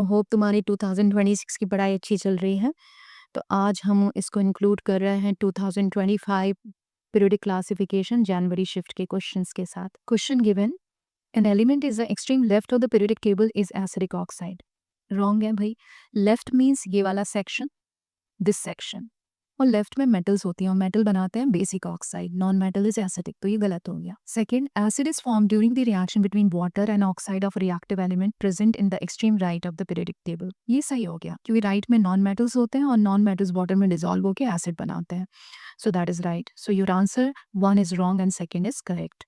Hope तुम्हारी 2026 की पढ़ाई अच्छी चल रही है। तो आज हम इसको इंक्लूड कर रहे हैं 2025 पीरियोडिक क्लासिफिकेशन जनवरी शिफ्ट के क्वेश्चंस के साथ। Question given, an element is the extreme left of the periodic table is acidic oxide. Wrong है भाई। लेफ्ट मीन्स ये वाला सेक्शन, दिस सेक्शन, और लेफ्ट में मेटल्स होती हैं और मेटल बनाते हैं basic oxide, non metal is acidic, तो ये गलत हो गया। Second, acid is form during the reaction between water and oxide of reactive element present in the extreme right of the periodic table. ये सही हो गया क्योंकि राइट में नॉन मेटल्स होते हैं और नॉन मेटल्स वाटर में डिजोल्व होकर एसिड बनाते हैं। So that is right. So your answer 1 is wrong and second is correct.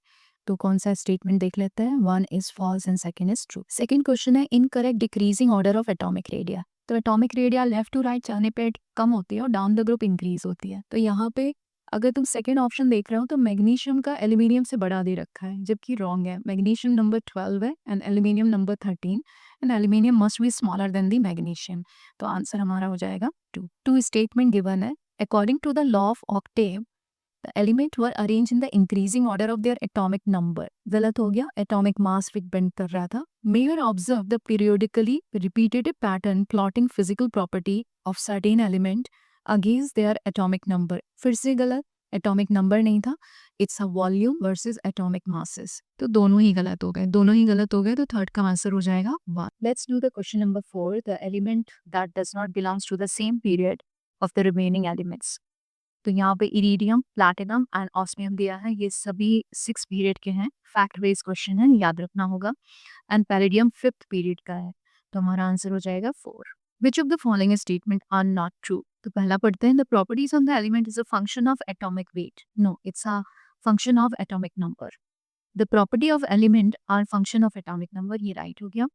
तो कौन सा स्टेटमेंट देख लेते हैं, 1 is false and second is true. Second question है incorrect decreasing order of atomic radii. तो atomic radii left to right जाने पे कम होती है और डाउन द ग्रुप इंक्रीज होती है। तो यहाँ पे अगर तुम सेकेंड ऑप्शन देख रहे हो तो मैग्नीशियम का एल्यूमिनियम से बड़ा दे रखा है, जबकि रॉन्ग है। मैग्नीशियम नंबर 12 है and aluminium number 13 and aluminium must be smaller than the magnesium. तो आंसर हमारा हो जाएगा 2। टू स्टेटमेंट गिवन है, according to the law of octave the element were arranged in the increasing order of their atomic number। गलत हो गया, atomic mass depend कर रहा था। Mayer observed the periodically repetitive pattern plotting physical property of certain element against their atomic number। फिर से गलत, atomic number नहीं था, it's a volume versus atomic masses। तो दोनों ही गलत हो गए, तो थर्ड का आंसर हो जाएगा 1। Let's do the question number 4, the element that does not belongs to the same period of the remaining elements। तो यहाँ पे इरिडियम, प्लैटिनम एंड ऑस्मियम दिया है, ये सभी 6 पीरियड के हैं। फैक्ट बेस्ड क्वेश्चन है, याद रखना होगा। एंड पैलेडियम 5th पीरियड का है, तो हमारा आंसर हो जाएगा 4। Which of the following statement are not true. तो पहला पढ़ते हैं, the properties of the element is a function of atomic weight. No, it's a function of atomic number. The property of element are function of atomic number, ये right हो गया।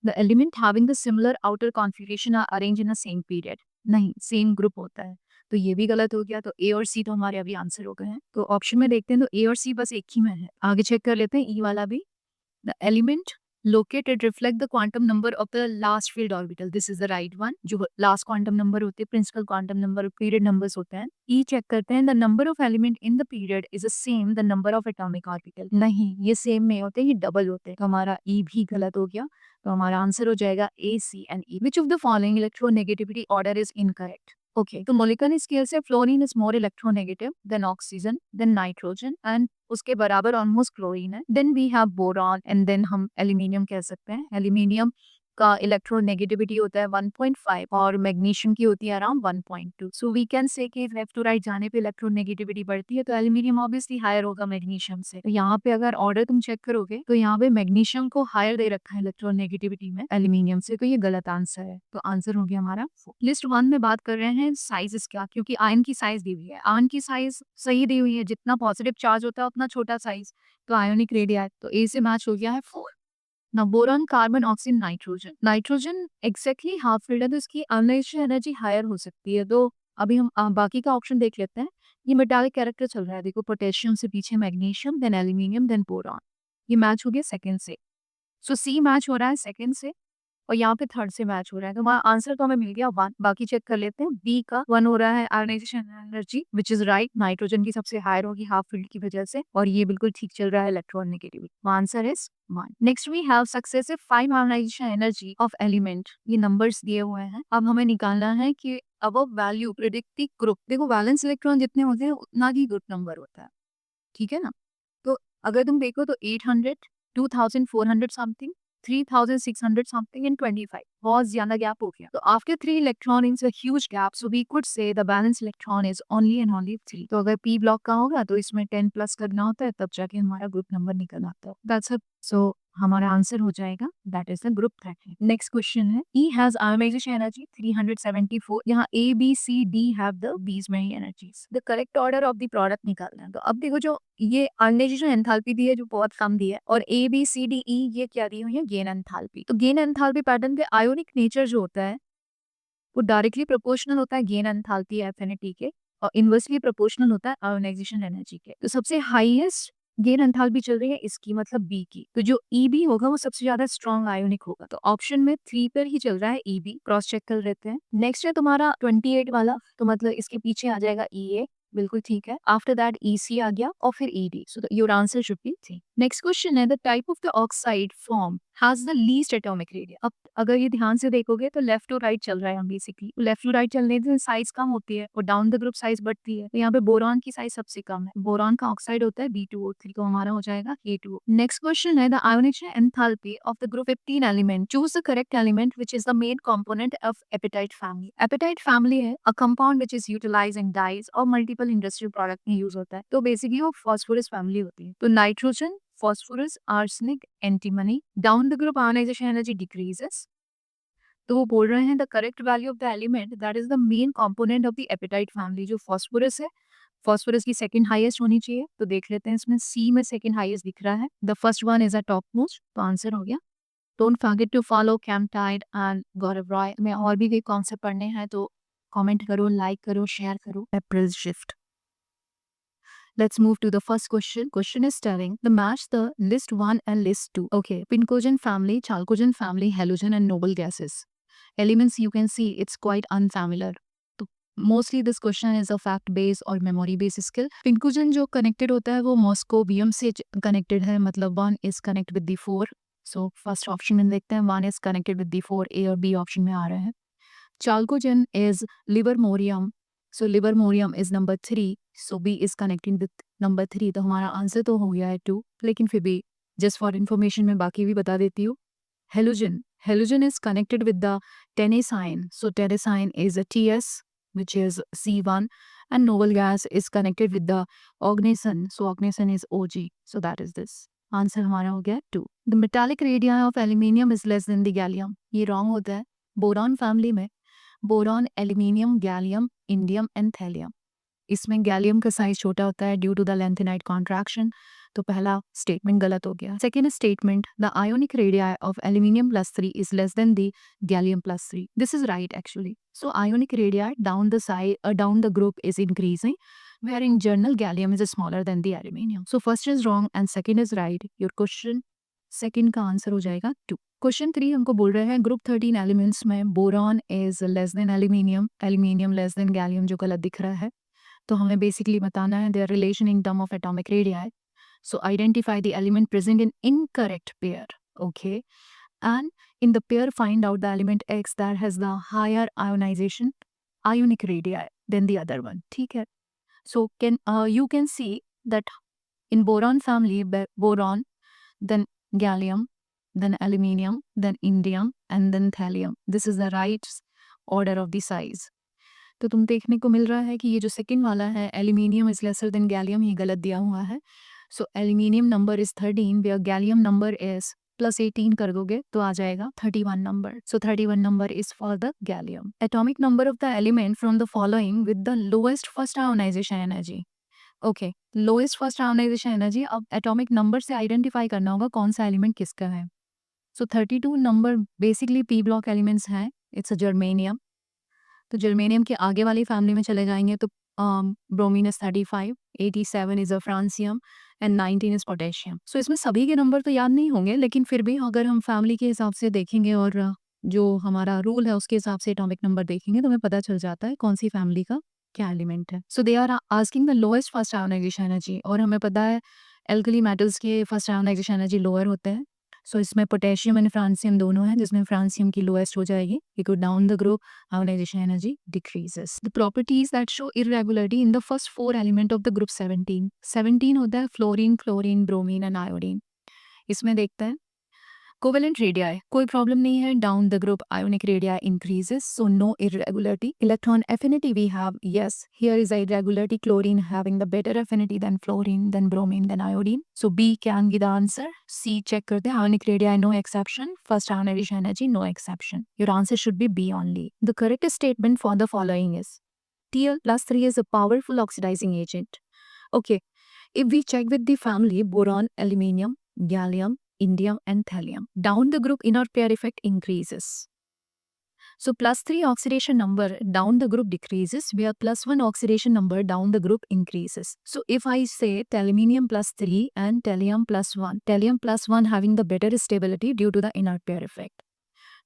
The element having the similar outer configuration are arrange in a same period. नहीं, same group होता है, तो ये भी गलत हो गया। तो ए और सी तो हमारे अभी आंसर हो गए हैं। तो ऑप्शन में देखते हैं तो ए और सी बस एक ही में है। आगे चेक कर लेते हैं ई वाला भी। The element located reflect the quantum number of the last field orbital, this is the right one. जो लास्ट क्वांटम नंबर होते हैं, principal quantum number, period numbers होते हैं। ई चेक करते हैं, the number of element in the period is the same the number of atomic orbital. नहीं, ये सेम नहीं होते, ये डबल होते हैं। तो हमारा ई भी गलत हो गया। तो हमारा आंसर हो जाएगा A, C and E. Which of the following electronegativity order is incorrect. Okay, तो मोलिकुलर स्केल से fluorine is more electronegative than oxygen than nitrogen and उसके बराबर ऑलमोस्ट क्लोरीन है। Then we have boron and then हम aluminium कह सकते हैं। Aluminium का इलेक्ट्रोनेगेटिविटी होता है 1.5 और मैग्नीशियम की होती है around 1.2। So we can say कि लेफ्ट टू राइट जाने पे इलेक्ट्रोनेगेटिविटी बढ़ती है, तो एल्यूमिनियम ऑब्वियसली हायर होगा मैग्नीशियम से। तो यहाँ पे अगर ऑर्डर तुम चेक करोगे तो यहाँ पे मैग्नीशियम को हायर दे रखा है इलेक्ट्रोनेगेटिविटी में एल्यूमिनियम से, तो ये गलत आंसर है। तो आंसर हो गया हमारा 4। लिस्ट 1 में बात कर रहे हैं साइजेस क्या, क्योंकि आयन की साइज दी हुई है। आयन की साइज सही दी हुई है, जितना पॉजिटिव चार्ज होता है उतना छोटा साइज, तो आयोनिक रेडिया, तो ए से मैच हो गया है 4। ना boron, carbon, oxygen, nitrogen. Nitrogen exactly half field है, तो इसकी आयोनाइजेशन एनर्जी हायर हो सकती है। तो अभी हम बाकी का ऑप्शन देख लेते हैं। ये मेटालिक कैरेक्टर चल रहा है, देखो पोटेशियम से पीछे magnesium then aluminium then boron, ये मैच हो गया सेकंड से। सो सी मैच हो रहा है सेकंड से और यहाँ पे थर्ड से मैच हो रहा है, तो हमारा आंसर तो हमें मिल गया 1। बाकी चेक कर लेते हैं। बी का 1 हो रहा है ionization energy, which is right. Nitrogen की सबसे हायर होगी हाफ फील्ड की वजह से, और ये बिल्कुल ठीक चल रहा है electron negativity. Answer is 1। Next we have successive 5 ionization energy of element, ये नंबर्स दिए हुए हैं। अब हमें निकालना है कि अब वैल्यू प्रिडिक्ट द ग्रुप। देखो वैलेंस इलेक्ट्रॉन जितने होते हैं उतना ही ग्रुप नंबर होता है, ठीक है ना। तो अगर तुम देखो तो 800, 2400 समथिंग, 3600 something and 25, बहुत ज्यादा गैप हो गया। तो after 3 electron in huge gap, so we could say the balance electron is only and only 3। तो अगर पी ब्लॉक का होगा तो इसमें 10 प्लस करना होता है, तब जाके हमारा ग्रुप नंबर निकल आता है। That's it. सो हमारा आंसर हो जाएगा that is the group 13। Next question है, ई हैज आयोनाइजेशन एनर्जी 374। यहाँ A B C D have the these many energies. The correct order of the product निकालना है। तो अब देखो जो ये आयोनाइजेशन एंथैल्पी दी है जो बहुत कम दी है, और ए बी सी डी ई ये क्या दी हुई है, गेन एंथैल्पी। तो गेन एंथैल्पी पैटर्न पे आयोनिक नेचर जो होता है वो डायरेक्टली प्रोपोर्शनल होता है गेन एंथैल्पी एफिनिटी के, और इनवर्सली प्रोपोर्शनल होता है आयोनाइजेशन एनर्जी के। तो सबसे हाईएस्ट गेन एंथैल्पी चल रही है इसकी, मतलब बी की। तो जो ई बी होगा वो सबसे ज्यादा स्ट्रॉन्ग आयोनिक होगा। तो ऑप्शन में 3 पर ही चल रहा है ई बी, क्रॉस चेक कर लेते हैं। नेक्स्ट है तुम्हारा 28 वाला, तो मतलब इसके पीछे आ जाएगा ई ए, बिल्कुल ठीक है। आफ्टर दैट ई सी आ गया और फिर E D, so your answer should be 3। Next question है the type of the oxide form has the least atomic radius. अब अगर ये ध्यान से देखोगे तो लेफ्ट टू राइट चल रहा है हम बेसिकली, लेफ्ट टू राइट चलने से साइज कम होती है और डाउन द ग्रुप साइज बढ़ती है। तो यहाँ पे बोरॉन की साइज सबसे कम है, बोरॉन का ऑक्साइड होता है B2O3, तो हमारा हो जाएगा A2O। नेक्स्ट क्वेश्चन है the ionic enthalpy of the group 15 element, choose the correct element which is the main component of apatite family. Apatite family है a compound which is utilised in dyes और multiple industrial product में use होता है, तो basically वो phosphorus family होती है। तो nitrogen, phosphorus, arsenic, antimony, down the group ionization energy decreases। तो वो बोल रहे हैं the correct value of the element that is the main component of the apatite family. जो फास्फोरस है, फास्फोरस की सेकंड हाईएस्ट होनी चाहिए, तो देख लेते हैं इसमें सी में सेकंड हाईएस्ट दिख रहा है, the first one is a top most, तो आंसर हो गया। Don't forget to follow Camptide and Gaurav Roy. में और भी कई कॉन्सेप्ट पढ़ने हैं तो कमेंट करो, लाइक करो, शेयर करो। अप्रैल shift. Let's move to the first question. Question is telling the match the list 1 and list 2. Okay, Pincogen family, Chalcogen family, halogen and noble gases. Elements you can see it's quite unfamiliar. तो mostly this question is a fact based और memory based skill. Pincogen जो connected होता है वो moscovium से connected है, मतलब 1 is connected with the 4. So first option में देखते हैं 1 is connected with the 4, A और B option में आ रहे हैं. Chalcogen is livermorium. So livermorium is number 3. So B is connecting with number 3. तो हमारा आंसर तो हो गया है 2, लेकिन फिर भी just for information मैं बाकी भी बता देती हूँ. Halogen. Halogen is connected with the tennessine. So tennessine is a TS, which is C1, and noble gas is connected with the oganesson. So oganesson is OG. So that is this. Answer हमारा हो गया 2. The metallic radii of aluminium is less than the gallium. ये wrong होता है. Boron family में boron, aluminium, gallium, indium and thallium, इसमें gallium का size छोटा होता है due to the lanthanide contraction, तो पहला स्टेटमेंट गलत हो गया। Second statement the ionic radii of aluminium plus 3 is less than the gallium plus 3, this is right actually. So ionic radii down the side down the group is increasing where in general gallium is smaller than the aluminium. So first is wrong and second is right. Your question second का answer हो जाएगा 2. Question 3 हमको बोल रहे हैं group 13 elements में boron is less then aluminium, aluminium less than gallium, जो गलत दिख रहा है। तो हमें बेसिकली बताना है their relation in term of atomic radii. So identify the element present in incorrect pair. Okay, and in the pair find out the element X that has the higher ionization ionic radii than the other one. ठीक है. So you can see that in boron family, boron, then gallium, then aluminium, then indium, and then thallium. This is the right order of the size. तो तुम देखने को मिल रहा है कि ये जो सेकंड वाला है aluminium is lesser than gallium, ये गलत दिया हुआ है. So aluminium number is 13 where gallium number is +18 कर दोगे तो आ जाएगा 31 number. So 31 number is for the gallium. Atomic number of the element from the following with the lowest first ionisation energy. Okay, lowest first ionisation energy. अब atomic number से identify करना होगा कौन सा एलिमेंट किसका है. सो 32 number basically P block elements हैं. It's a germanium. तो जर्मेनियम के आगे वाली फैमिली में चले जाएंगे तो bromine is 35, 87 is a francium and 19 is potassium. So इसमें सभी के नंबर तो याद नहीं होंगे, लेकिन फिर भी अगर हम फैमिली के हिसाब से देखेंगे और जो हमारा रूल है उसके हिसाब से एटॉमिक नंबर देखेंगे तो हमें पता चल जाता है कौन सी फैमिली का क्या एलिमेंट है. So they are asking the lowest first ionisation energy, और हमें पता है एल्कली मेटल्स के फर्स्ट आयोनाइजेशन एनर्जी लोअर होते हैं. सो इसमें पोटेशियम एंड फ्रांसियम दोनों हैं, जिसमें फ्रांसियम की लोएस्ट हो जाएगी. You go down the group, ionization energy decreases. The properties that show irregularity in the first 4 element of the group 17. 17 होता है fluorine, chlorine, bromine and iodine. इसमें देखते हैं कोवेलेंट रेडियाई, कोई प्रॉब्लम नहीं है. Down the group ionic radii increases, so no irregularity. Electron affinity we have, yes, here is a irregularity. Chlorine having the better affinity than fluorine, than bromine, than iodine. So B can be the answer. C check करते हैं. Ionic radii no exception. First ionization energy no exception. Your answer should be B only. The correct statement for the following is Tl+3 is a powerful oxidizing agent. Okay, if we check with the family boron, aluminium, gallium, indium and thallium, down the group inner pair effect increases. So +3 oxidation number down the group decreases, where +1 oxidation number down the group increases. So if I say aluminium +3 and thallium +1 having the better stability due to the inner pair effect,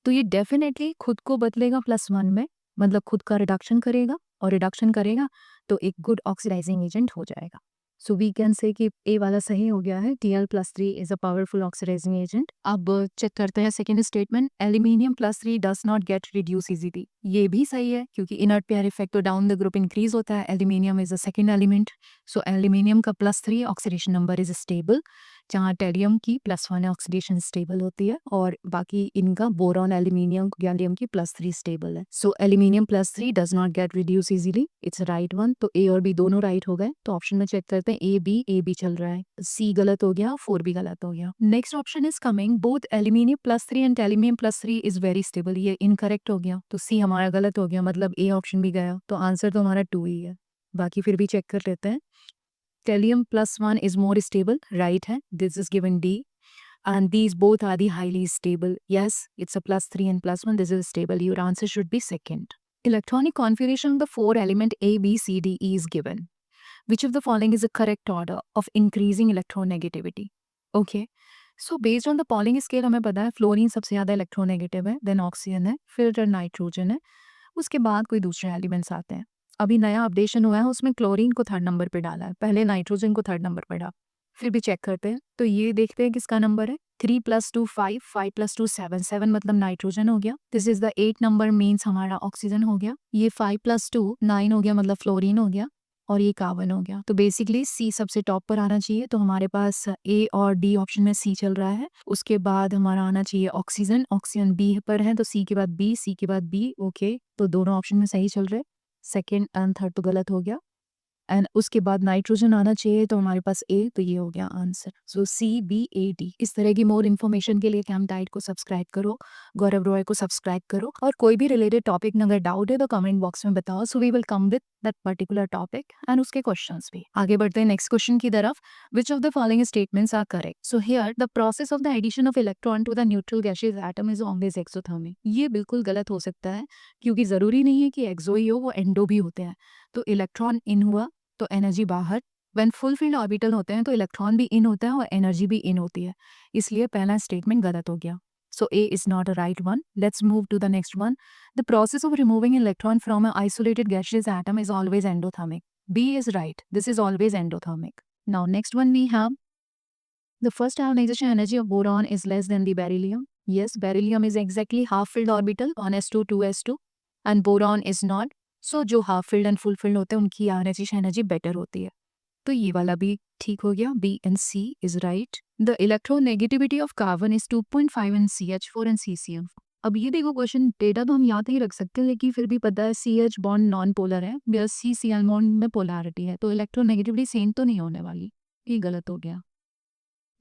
तो ये definitely खुद को बदलेगा +1 में, मतलब खुद का reduction करेगा, और रिडक्शन करेगा तो एक गुड ऑक्सीडाइजिंग एजेंट हो जाएगा. सो वी कैन से कि ए वाला सही हो गया है, Tl+3 is a powerful oxidising agent. अब चेक करते हैं second statement, aluminium does not get reduce easily. ये भी सही है क्योंकि इनर्ट पेयर इफेक्ट तो डाउन द ग्रुप इंक्रीज होता है, aluminium is a second element, so aluminium का +3 ऑक्सीडेशन नंबर इज स्टेबल, जहाँ टेरियम की +1 ऑक्सीडेशन स्टेबल होती है और बाकी इनका बोरॉन, एल्यूमिनियम, गैलियम की +3 स्टेबल है। So aluminium does not get reduce easily, it's right one. तो ए और बी दोनों राइट हो गए। तो ऑप्शन में चेक करते हैं, ए बी चल रहा है, सी गलत हो गया, 4 भी गलत हो गया। Next option is coming, both aluminium and tellurium is very stable, ये इनकरेक्ट हो गया, तो सी हमारा गलत हो गया, मतलब ए ऑप्शन भी गया, तो आंसर तो हमारा 2 ही है। बाकी फिर भी चेक कर लेते हैं। Thallium+1 is more stable, right है, this is given D, and these both are the highly stable. Yes, it's a +3 and +1, this is stable. Your answer should be second. Electronic configuration of the 4 element A, B, C, D, E is given. Which of the following is the correct order of increasing electronegativity? Okay. So based on the Pauling scale हमें पता है fluorine सबसे ज़्यादा electronegative है, then oxygen है, फिर nitrogen है, उसके बाद कोई दूसरे एलिमेंट्स आते हैं। अभी नया अपडेशन हुआ है, उसमें क्लोरीन को थर्ड नंबर पे डाला है, पहले नाइट्रोजन को थर्ड नंबर पे डाला। फिर भी चेक करते हैं, तो ये देखते हैं किसका नंबर है। 3 + 2 5, 5 + 2 7, 7 मतलब नाइट्रोजन हो गया। This is the 8 number, means हमारा ऑक्सीजन हो गया। ये 5 + 2 9 हो गया, मतलब फ्लोरीन हो गया, और ये कार्बन हो गया। तो बेसिकली सी सबसे टॉप पर आना चाहिए, तो हमारे पास ए और डी ऑप्शन में सी चल रहा है। उसके बाद हमारा आना चाहिए ऑक्सीजन, ऑक्सीजन बी पर है, तो सी के बाद बी, सी के बाद बी। ओके, तो दोनों ऑप्शन में सही चल रहे। सेकेंड एंड थर्ड तो गलत हो गया, एंड उसके बाद नाइट्रोजन आना चाहिए, तो हमारे पास ए, तो ये हो गया आंसर। सो CBAD। इस तरह की मोर इन्फॉर्मेशन के लिए कैम्प डाइट को सब्सक्राइब करो, गौरव रॉय को सब्सक्राइब करो, और कोई भी रिलेटेड टॉपिक में अगर डाउट है तो कमेंट बॉक्स में बताओ, so we will come with that particular topic and उसके क्वेश्चंस भी। आगे बढ़ते हैं नेक्स्ट क्वेश्चन की तरफ। Which of the following statements are correct? So here the process of the addition of electron to the neutral gaseous atom is always exothermic. ये बिल्कुल गलत हो सकता है, क्योंकि जरूरी नहीं है कि एक्सो ही हो, वो एंडो भी होते हैं। तो इलेक्ट्रॉन इन हुआ तो एनर्जी बाहर, व्हेन फुल फील्ड ऑर्बिटल होते हैं तो इलेक्ट्रॉन भी इन होता है और एनर्जी भी इन होती है, इसलिए पहला स्टेटमेंट गलत हो गया। So A is not a right one. Let's move to the next one. The process of removing electron from a isolated gaseous atom is always endothermic. B is right, this is always endothermic. Now next one we have the first ionization energy of boron is less than the beryllium. Yes, beryllium is exactly half filled orbital on s2 2s2 and boron is not. So जो half filled and full filled होते हैं उनकी ionization energy better होती है, तो ये वाला भी ठीक हो गया। B and C is right. The electronegativity of carbon is 2.5 in CH4 and CCl. अब ये देखो क्वेश्चन, डेटा तो हम याद नहीं रख सकते, लेकिन फिर भी पता है CH बॉन्ड नॉन पोलर है, CCl बॉन्ड में पोलैरिटी है, तो इलेक्ट्रोनेगेटिविटी सेम तो नहीं होने वाली, ये गलत हो गया।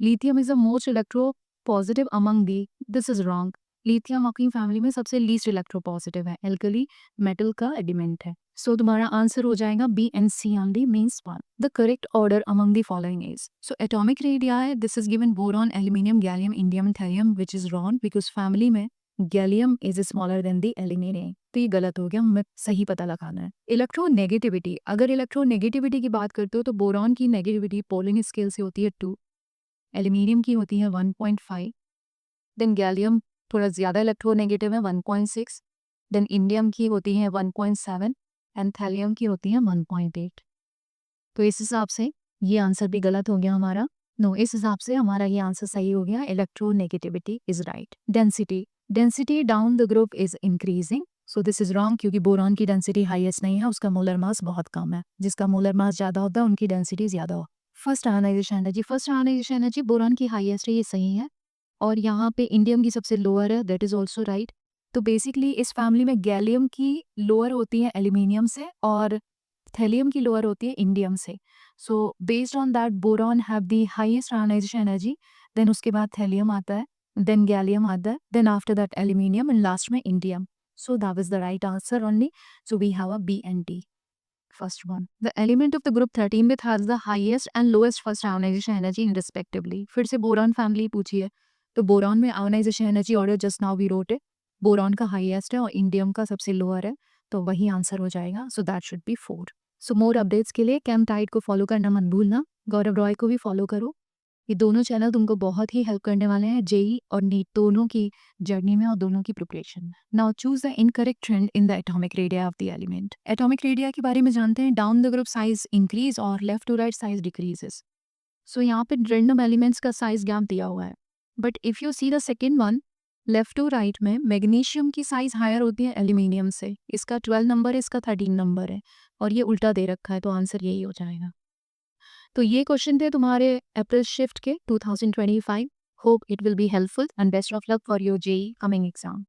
Lithium is the most electropositive among the, this is wrong. Lithium अपनी फैमिली में सबसे लीस्ट इलेक्ट्रोपॉजिटिव है, एल्कली मेटल का एलिमेंट है। सो तुम्हारा आंसर हो जाएगा B and C only, means 1। The correct order among the following is, so atomic radii है, this is given boron, aluminium, gallium, indium, thallium, which is wrong because family में gallium is smaller than the aluminium, तो ये गलत हो गया, हमें सही पता लगाना है। इलेक्ट्रोनेगेटिविटी, अगर इलेक्ट्रोनेगेटिविटी की बात करते हो तो बोरॉन की नेगेटिविटी पोलिंग स्केल से होती है 2, एल्यूमिनियम की होती है 1.5, देन गैलियम थोड़ा ज़्यादा इलेक्ट्रोनेगेटिव है 1.6, देन इंडियम की होती है 1.7 एंड थैलियम की होती है 1.8। तो इस हिसाब से ये आंसर भी गलत हो गया हमारा। नो, इस हिसाब से हमारा ये आंसर सही हो गया, electronegativity is right. Density down the group is increasing, so this is wrong क्योंकि बोरॉन की डेंसिटी हाईएस्ट नहीं है, उसका मोलर मास बहुत कम है, जिसका मोलर मास ज़्यादा होता है उनकी डेंसिटी ज़्यादा हो। फर्स्ट आयोनाइजेशन एनर्जी बोरॉन की हाईएस्ट है, ये सही है, और यहाँ पे इंडियम की सबसे लोअर है, दैट इज ऑल्सो राइट। तो बेसिकली इस फैमिली में गैलियम की लोअर होती है एल्यूमिनियम से, और थैलियम की लोअर होती है इंडियम से। So based on that boron have the highest ionisation energy, then उसके बाद थैलियम आता है, देन गैलियम आता है, then after that aluminium and last में indium. So that is the right answer only, so we have A B and D. First one. The element of the group 13 with has the highest and lowest first ionization energy respectively. फिर से boron family पूछी है, तो boron में ionization energy order just now we wrote it, boron का highest है और indium का सबसे लोअर है, तो वही आंसर हो जाएगा। So that should be 4। So more updates के लिए कैम्प टाइड को फॉलो करना मत भूलना, गौरव रॉय को भी फॉलो करो। ये दोनों चैनल तुमको बहुत ही हेल्प करने वाले हैं जेई और नीट दोनों की जर्नी में और दोनों की प्रिपरेशन में। Now choose the incorrect trend in the atomic radii of the element. Atomic radii के बारे में जानते हैं, down the group size increase और left to right size decreases. So यहाँ पे रैंडम एलिमेंट्स का साइज गैप दिया हुआ है, but if you see the second one, left to right में मैग्नीशियम की साइज हायर होती है एल्यूमिनियम से। इसका 12 नंबर है, इसका 13 नंबर है, और ये उल्टा दे रखा है, तो आंसर यही हो जाएगा। तो ये क्वेश्चन थे तुम्हारे अप्रैल शिफ्ट के 2025। Hope it will be helpful and best of luck for your JEE coming exam.